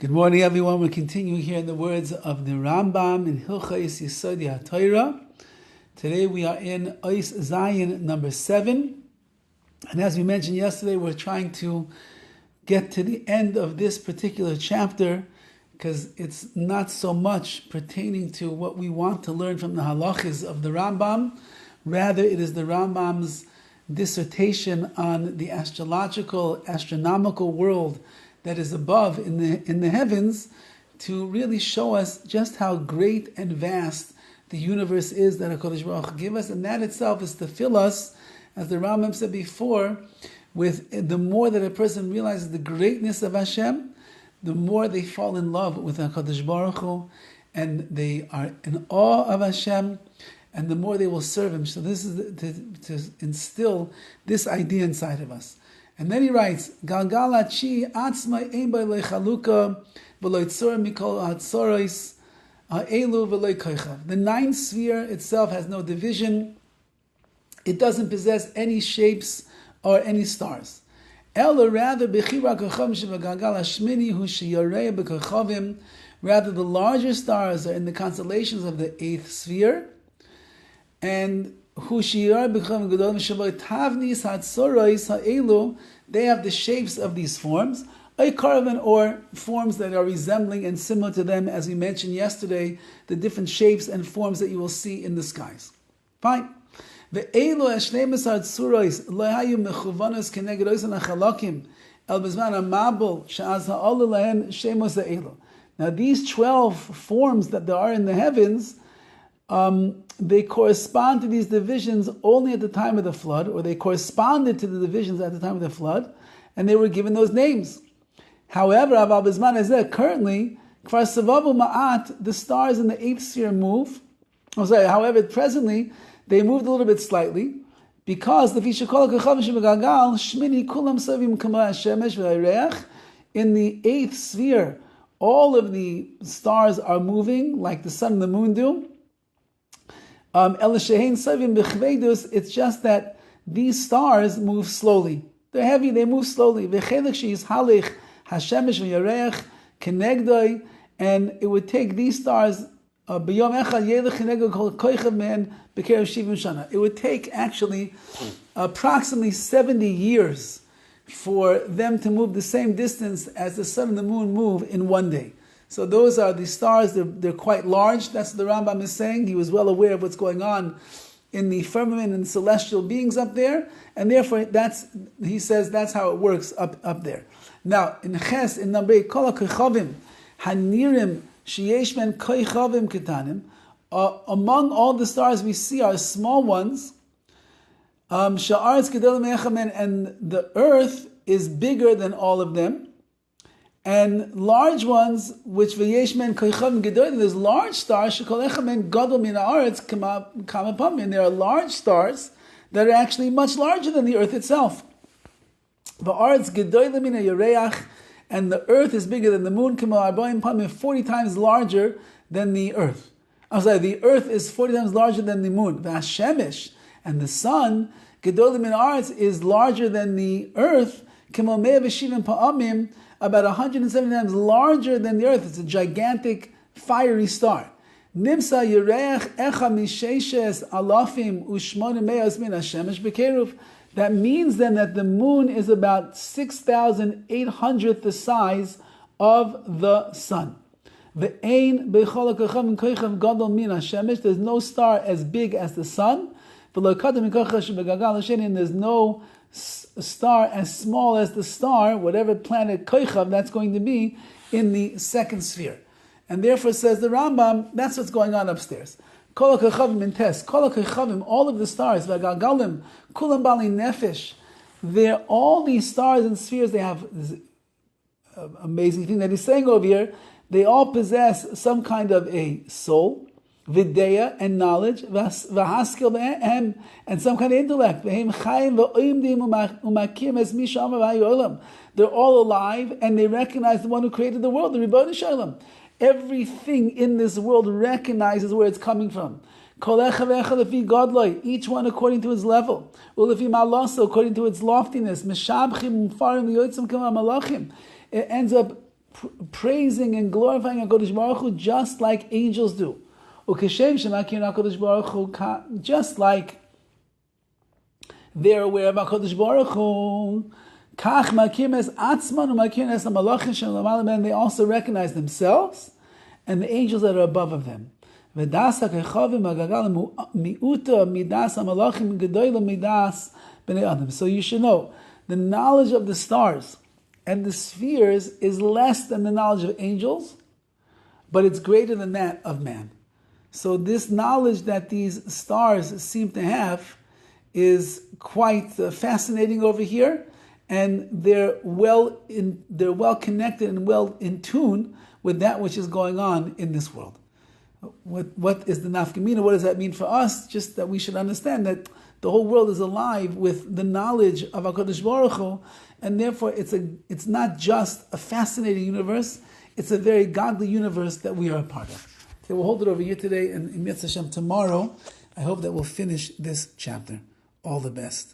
Good morning, everyone. We're continuing here in the words of the RAMBAM in Hilchos Yesodei HaTorah. Today we are in Ois Zayin number 7. And as we mentioned yesterday, we're trying to get to the end of this particular chapter because it's not so much pertaining to what we want to learn from the halachas of the Rambam. Rather, it is the Rambam's dissertation on the astronomical world that is above in the heavens, to really show us just how great and vast the universe is that HaKadosh Baruch Hu gave us, and that itself is to fill us, as the Rambam said before, with the more that a person realizes the greatness of Hashem, the more they fall in love with HaKadosh Baruch Hu, and they are in awe of Hashem, and the more they will serve Him. So this is to instill this idea inside of us. And then he writes, Galgala chi atzma ein by lechaluka v'lo tzor mikol hatzoros ha'elu v'lo koichav. The ninth sphere itself has no division. It doesn't possess any shapes or any stars. Ela rather bechira kochavim shevagalgal hashmini hu sheyarei bekochavim. Rather, the larger stars are in the constellations of the eighth sphere, and they have the shapes of these forms, or forms that are resembling and similar to them, as we mentioned yesterday, the different shapes and forms that you will see in the skies. Fine. Now these 12 forms that there are in the heavens, they correspond to these divisions only at the time of the flood, or they corresponded to the divisions at the time of the flood, and they were given those names. However, currently, the stars in the eighth sphere move. However, presently, they moved a little bit slightly, because in the eighth sphere, all of the stars are moving like the sun and the moon do. It's just that these stars move slowly. They're heavy, they move slowly. And it would take these stars, it would take actually approximately 70 years for them to move the same distance as the sun and the moon move in one day. So those are the stars. They're quite large. That's what the Rambam is saying. He was well aware of what's going on in the firmament and celestial beings up there, and therefore he says that's how it works up there. Now in Ches, in number 8, Kol HaKochavim Hanirim Sheyesh Ben Koichavim Ketanim. Among all the stars we see are small ones. Sha'aretz Gedol Me'echamen, and the earth is bigger than all of them. And large ones, which v'yesh men koichavim gedolim, there's large stars, shekol echamen gadol min haaretz kamapam, and there are large stars that are actually much larger than the earth itself. V'aretz gedolim min hayareach, and the earth is bigger than the moon, kama arbaim pamim, 40 times larger than the earth. The earth is 40 times larger than the moon. V'hashemesh, and the sun, gedolim min haaretz, is larger than the earth, kama mea v'shivim pa'amim, about 170 times larger than the earth. It's a gigantic, fiery star. Nimsa yireach echa misheishes alafim u'shmona me'os min hashemesh bekeruv. That means then that the moon is about 6,800th the size of the sun. Ve'ein bechol ha'kochavim koichav gadol min hashemesh. There's no star as big as the sun. V'lo kadam mikochav shebegagal hasheni, and there's no star as small as the star, whatever planet Koichav that's going to be in the second sphere. And therefore, says the Rambam, that's what's going on upstairs. Kol HaKochavim Mintes, Kol HaKochavim, all of the stars, V'Galgalim, Kulam Bali Nefesh, all these stars and spheres, they have this amazing thing that he's saying over here, they all possess some kind of a soul, Videya and knowledge, v'haskil and some kind of intellect. They're all alive and they recognize the one who created the world, the Rebbeinu Shalom. Everything in this world recognizes where it's coming from. Each one according to his level. According to its loftiness. It ends up praising and glorifying HaKadosh Baruch Hu just like angels do. Ukeshem shemakir HaKadosh Baruch Hu, just like they're aware of HaKadosh Baruch Hu. Kach makir es atzman umakir es hamalachim shel ben. They also recognize themselves and the angels that are above of them. V'das ha'kechavim ha'gagal mi'uta midas hamalachim gedoyla midas b'nei adam. So you should know, the knowledge of the stars and the spheres is less than the knowledge of angels, but it's greater than that of man. So this knowledge that these stars seem to have is quite fascinating over here, and they're well connected and well in tune with that which is going on in this world. What is the nafkamina? What does that mean for us? Just that we should understand that the whole world is alive with the knowledge of HaKadosh Baruch Hu, and therefore it's not just a fascinating universe, it's a very godly universe that we are a part of. Okay, we'll hold it over here today, and in Mitzvah Hashem tomorrow, I hope that we'll finish this chapter. All the best.